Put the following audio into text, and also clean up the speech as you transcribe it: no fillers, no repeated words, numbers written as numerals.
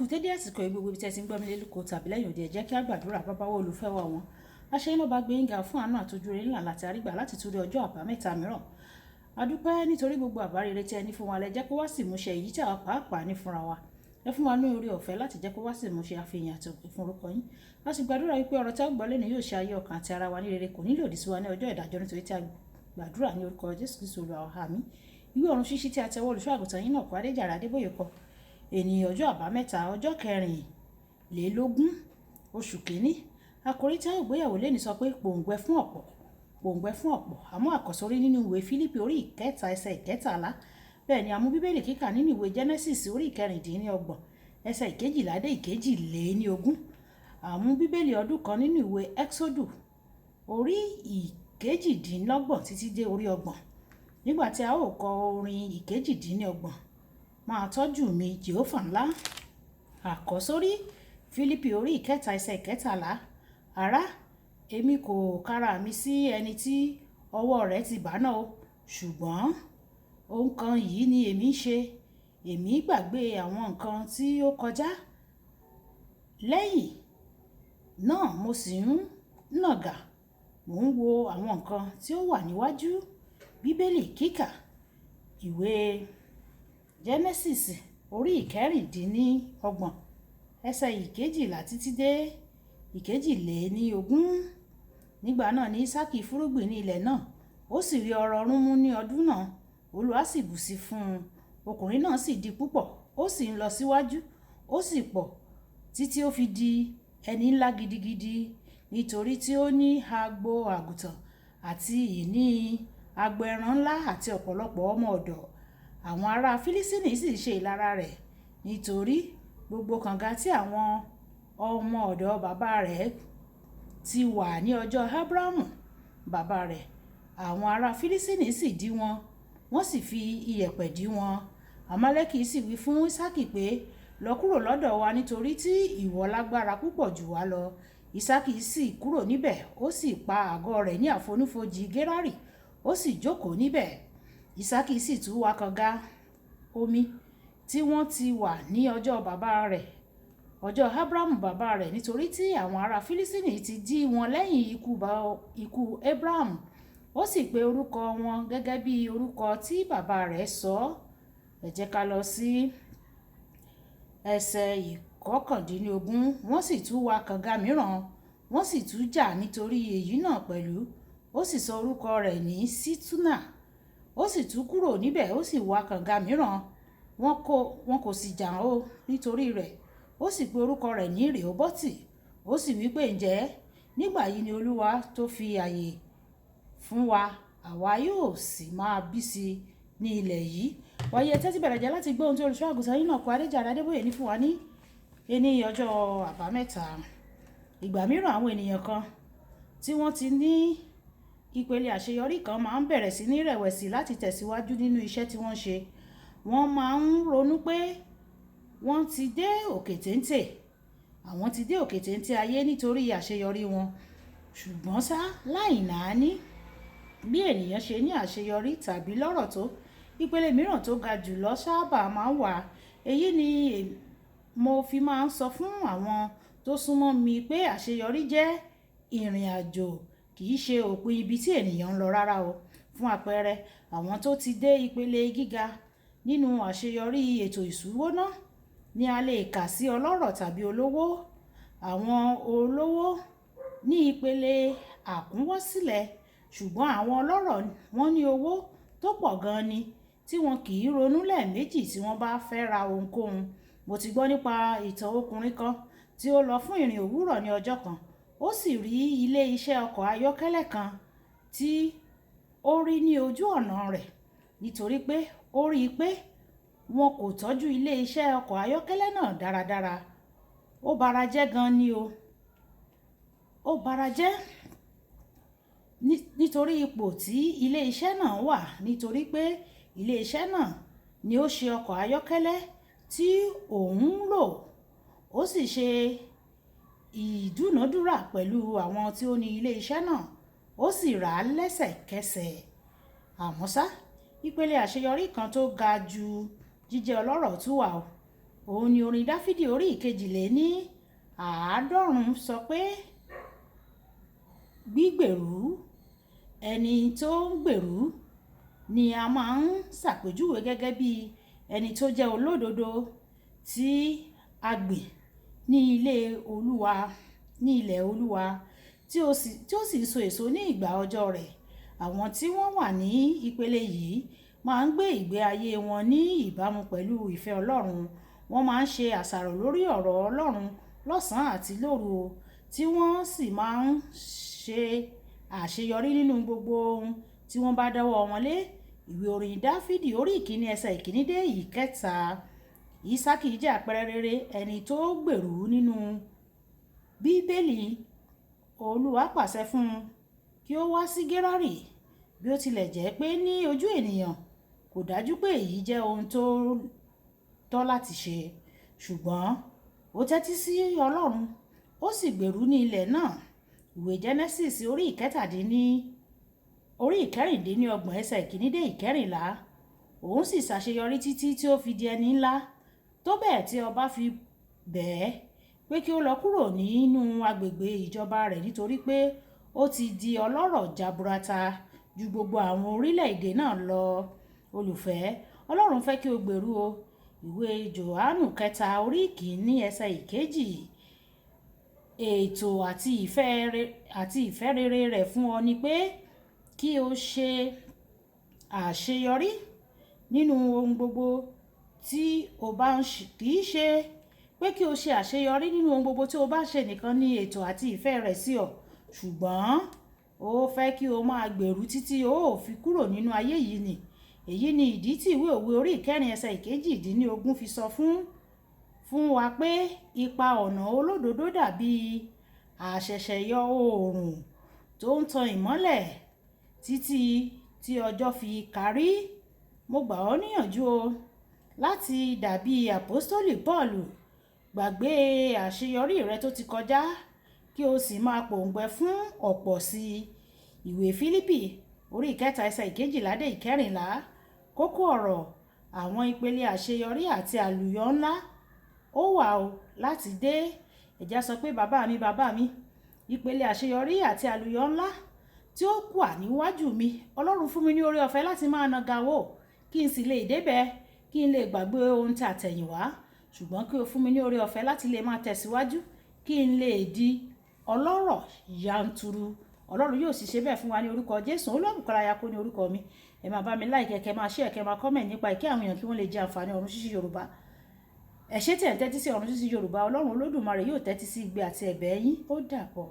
kú dédé àsìkò gbogbo ibi tí ẹ ti ń gbọ́ mi lélùkọ tàbí lẹ́yìn òde ẹ jẹ́ kí á gbàdúrà bábáwọ́ olùfẹ́ wa wọn aṣẹ́yìn bá gbé yínga fún àánú àtọ́jú rere ńlá láti àrígbà láti tún rí ọjọ́ àbámẹ́ta mìíràn adúpẹ́ nítorí gbogbo àbá rere tí ẹ ní fún wa lẹ jẹ́ kó wá sí ìmúṣẹ èyí tí àwa pàápàá ní fúnra wa ẹ fún wa ní oore ọ̀fẹ́ láti jẹ́ kó wá sí ìmúṣẹ àfihàn àti òkè fún orúkọ yín a sì gbàdúrà wípé ọ̀rọ̀ tí a gbọ́ lẹ́nu yóò ṣe ayé ọkàn àti ara wa ní rere kò ní lòdì sí wa ní ọjọ́ ìdájọ́ nítorí tí a gbàdúrà ní orúkọ Jésù Kristi Olúwa àmín ìwé ọ̀run ṣíṣí tí a tẹwọ́ olùṣọ́ àgùntàn yín náà kó Adéjàre Adébóyè kọ ènìyàn ọjọ́ àbámẹ́ta ọjọ́ kẹrìnlélógún oṣù kìíní àkòrí tí a ó gbéyàwó lẹ́ni sọ pé pòǹgbẹ fún ọ̀pọ̀ àmú àkọ́sórí nínú ìwé Fílípì orí ìkẹta ẹsẹ̀ ìkẹtàlá bẹ́ẹ̀ ni àmú bíbélì kíkà nínú ìwé Genesis orí ìkẹrìndínlọ́gbọ̀n ẹsẹ̀ ìkejìlá dé ìkejìléníogún àmú bíbélì ọdún kan nínú ìwé Exodus orí ìkejìdínlọ́gbọ̀n títí dé orí ọgbọ̀n nígbà tí a ó kọ orin ìkejìdínlọ́gbọ̀n máa tọ́jú mi Jèhófà ńlá àkọ́sórí Fílípì orí ìkẹta ẹsẹ̀ ìkẹtàlá ará èmi kò kára mi sí ẹni tí ọwọ́ rẹ̀ ti bá náà o ṣùgbọ́n ohun kan yìí ni èmi ń ṣe èmi gbàgbé àwọn nǹkan tí ó kọjá lẹ́yìn náà mo sì ń nàgà mò ń wo àwọn nǹkan tí ó wà níwájú bíbélì kíkà ìwé Genesis orí ìkẹrìndínlọ́gbọ̀n ẹsẹ̀ ìkejìlá títí dé ìkejìléníogún nígbà náà ni Ísákì fúrúgbìn ní ilẹ̀ náà ó sì rí ọrọ̀ ọ̀run mú ní ọdún náà Olúwa sì bùsí fún un ọkùnrin náà sì di púpọ̀ ó sì ń lọ síwájú ó sì pọ̀ títí ó fi di ẹni ńlá gidigidi nítorí tí ó ní agbo àgùntàn àti ìní agbo ẹran ńlá àti ọ̀pọ̀lọpọ̀ ọmọ ọ̀dọ̀ àwọn ará Fílísítínì sì ṣe ìlara rẹ̀ nítorí gbogbo kànga tí àwọn ọmọ ọ̀dọ̀ bàbá rẹ̀ ti wà ní ọjọ́ Ábúráhámù bàbá rẹ̀ àwọn ará Fílísítínì sì dí wọn wọ́n sì fi iyẹ̀pẹ̀ dí wọn Amálẹ́kì sì wí fún Ísákì pé lọ kúrò lọ́dọ̀ wa nítorí tí ìwọ lágbára púpọ̀ jù wá lọ Ísákì sì kúrò níbẹ̀ ó sì pa àgọ́ rẹ̀ ní àfonífojì Gérárì ó sì jókòó níbẹ̀ Ísákì sì tún wá kànga omi tí wọ́n ti wà ní ọjọ́ Ábúráhámù bàbá rẹ̀ nítorí tí àwọn ará Fílísítínì ti dí wọn lẹ́yìn ikú Ábúráhámù ó sì pe orúkọ wọn gẹ́gẹ́ bí orúkọ tí bàbá rẹ̀ sọ ẹ jẹ́ ká lọ sí ẹsẹ̀ ìkọkàndínlógún wọ́n sì tún wá kànga mìíràn wọ́n sì tún jà nítorí èyí náà pẹ̀lú ó sì sọ orúkọ rẹ̀ ní Sítúnà ó sì tún kúrò níbẹ̀ ó sì wá kànga mìíràn wọn kò sì jà ó nítorí rẹ̀ ó sì pe orúkọ rẹ̀ ní Rèhóbọ́tì ó sì wí pé ǹjẹ́ nígbà yìí ni Olúwa tó fi àyè fún wa àwa yóò sì máa bí sí ní ilẹ̀ yìí wáyé tẹ́tí bẹ̀rẹ̀ jẹ́ láti gbọ́ ohun tí olùṣọ́ àgùntàn yín náà kó Adéjàre Adébóyè ní fún wa ní ẹni ọjọ́ àbámẹ́ta ìgbà mìíràn àwọn ènìyàn kan tí wọ́n ti ní ìpele àṣeyọrí kan máa ń bẹ̀rẹ̀ sí ní rẹ̀wẹ̀sì láti tẹ̀síwájú nínú iṣẹ́ tí wọ́n ṣe wọ́n máa ń ronú pé wọ́n ti dé òkè téńté àwọn ti dé òkè téńté ayé nítorí àṣeyọrí wọn ṣùgbọ́n ṣá láì náání bí ènìyàn ṣe ní àṣeyọrí tàbí lọ́rọ̀ tó ìpele mìíràn tó ga jùlọ sábà máa ń wà èyí ni mo fi máa ń sọ fún àwọn tó súnmọ́ mi pé àṣeyọrí jẹ́ ìrìn àjò kì í ṣe òpin ibi tí ènìyàn ń lọ rárá o fún àpẹẹrẹ àwọn tó ti dé ìpele gíga nínú àṣeyọrí ètò ìṣúná ni a lè kà sí ọlọ́rọ̀ tàbí olówó àwọn olówó ní ìpele àkúnwọ́sílẹ̀ ṣùgbọ́n àwọn ọlọ́rọ̀ wọ́n ní owó tó pọ̀ gan ni tí wọn kì í ronú lẹ́ẹ̀mejì tí wọ́n bá fẹ́ ra ohunkóhun mo ti gbọ́ nípa ìtàn ọkùnrin kan tí ó lọ fún ìrìn òwúrọ̀ ní ọjọ́ kan ó sì rí ilé iṣẹ́ ọkọ̀ ayọ́kẹ́lẹ́ kan tí ó rí ní ojú ọ̀nà rẹ̀ nítorí pé ó rí i pé wọn kò tọ́jú ilé iṣẹ́ ọkọ̀ ayọ́kẹ́lẹ́ náà dáradára ó bara jẹ́ gan ni ó bara jẹ́ nítorí ipò tí ilé iṣẹ́ náà wà nítorí pé ilé iṣẹ́ náà ni ó ṣe ọkọ̀ ayọ́kẹ́lẹ́ tí òun ń lò ó sì ṣe ìdúnàdúrà pẹ̀lú àwọn tí ó ní ilé iṣẹ́ náà ó sì rà á lẹ́sẹ̀kẹsẹ̀ àmọ́ ṣá ìpele àṣeyọrí kan tó ga ju jíjẹ́ ọlọ́rọ̀ tún wà o òun ni orin Dáfídì orí ìkejìléní àádọ́rùn sọ pé gbígbèrú, ẹni tó ń gbèrú ni a máa ń ṣàpèjúwe gẹ́gẹ́ bí ẹni tó jẹ́ olódodo tí a gbìn ní ilẹ̀ Olúwa tí ó sì ń so èso ní ìgbà ọjọ́ rẹ̀. Àwọn tí wọ́n wà ní ìpele yìí máa ń gbé ìgbé ayé wọn ní ìbámu pẹ̀lú ìfẹ́ Ọlọ́run. Wọ́n máa ń ṣe àṣàrò lórí ọ̀rọ̀ Ọlọ́run lọ́sàn-án àti lóru, tí wọ́n sì máa ń ṣe àṣeyọrí nínú gbogbo ohun tí wọ́n bá dáwọ́ wọn lé. Ìwé orin Dáfídì orí ìkíní ẹsẹ̀ ìkíní dé ìkẹta. Ísákì jẹ́ àpẹẹrẹ rere ẹni tó gbèrú nínú Bíbélì. Olúwa pàṣẹ fún un kí ó wá sí Gérárì, bí ó tilẹ̀ jẹ́ pé ní ojú ènìyàn kò dájú pé èyí jẹ́ ohun tó tọ́ láti ṣe, ṣùgbọ́n ó tẹ́tí sí Ọlọ́run, ó sì gbèrú ní ilẹ̀ náà. Ìwé Genesis orí ìkẹrìndínlọ́gbọ̀n ẹsẹ̀ ìkíní dé ìkẹrìnlá. Òun sì ṣàṣeyọrí títí tí ó fi di ẹni ńlá, tó bẹ́ẹ̀ tí ọba fi bẹ́ẹ̀ pé kí ó lọ kúrò nínú agbègbè ìjọba rẹ̀ nítorí pé ó ti di ọlọ́rọ̀ jaburata ju gbogbo àwọn orílẹ̀-èdè náà lọ. Olùfẹ́, Ọlọ́run fẹ́ kí o gbèrú o. Ìwé Jòhánù kẹta orí ìkíní ẹsẹ̀ ìkejì. Ètò àti ìfẹ́ rere rẹ̀ fún ọ ni pé kí o ṣe àṣeyọrí nínú ohun gbogbo tí o bá ń ṣe. Kì í ṣe pé kí o ṣe àṣeyọrí nínú ohun gbogbo tí o bá ṣe nìkan ni ètò àti ìfẹ́ rẹ̀ sí ọ, ṣùgbọ́n ó fẹ́ kí o máa gbèrú títí o ò fi kúrò nínú ayé yìí ni. Èyí ni ìdí tí ìwé òwe orí ìkẹrin ẹsẹ̀ ìkejìdínlógún fi sọ fún wa pé ipa ọ̀nà olódodo dàbí àṣẹ̀ṣẹ̀yọ oòrùn tó ń tan ìmọ́lẹ̀ títí tí ọjọ́ fi kárí. Mo gbà ọ́ níyànjú o láti dàbí àpọ́stólì Pọ́ọ̀lù. Gbàgbé àṣeyọrí rẹ tó ti kọjá kí o sì máa pòǹgbẹ fún ọ̀pọ̀ sí i. Ìwé Fílípì orí ìkẹta ẹsẹ̀ ìkejìlá dé ìkẹrìnlá. Kókó ọ̀rọ̀: àwọn ìpele àṣeyọrí àti àlùyọ ńlá ó wà o láti dé. Ẹ̀já sọ pé bàbá mi, ìpele àṣeyọrí àti àlùyọ ńlá tí ó wà níwájú mi. Ọlọ́run fún mi ní oore ọ̀fẹ́ láti máa nàga wò kí n sì lè débẹ̀, kí n lè gbàgbé ohun tí àtẹ̀yìnwá, ṣùgbọ́n kí o fún mi ní oore ọ̀fẹ́ láti lè máa tẹ̀síwájú, kí n lè di ọlọ́rọ̀ yanturu. Ọlọ́run yóò sì ṣe bẹ́ẹ̀ fún wa ní orúkọ Jésù. Olúwabùkọ́lá Ayako ní orúkọ mi. Ẹ máa bá mi like, kẹ́ máa share, kẹ́ máa comment nípa ìkẹ́ àwọn èèyàn kí wọ́n lè jẹ àǹfààní ọ̀run ṣíṣí Yorùbá. Ẹ ṣé tí ẹ̀ ń tẹ́tí sí ọ̀run ṣíṣí Yorùbá. Ọlọ́run Olódùmarè yóò tẹ́tí sí igbe àti ẹ̀bẹ̀ yín. Ó dàbọ̀.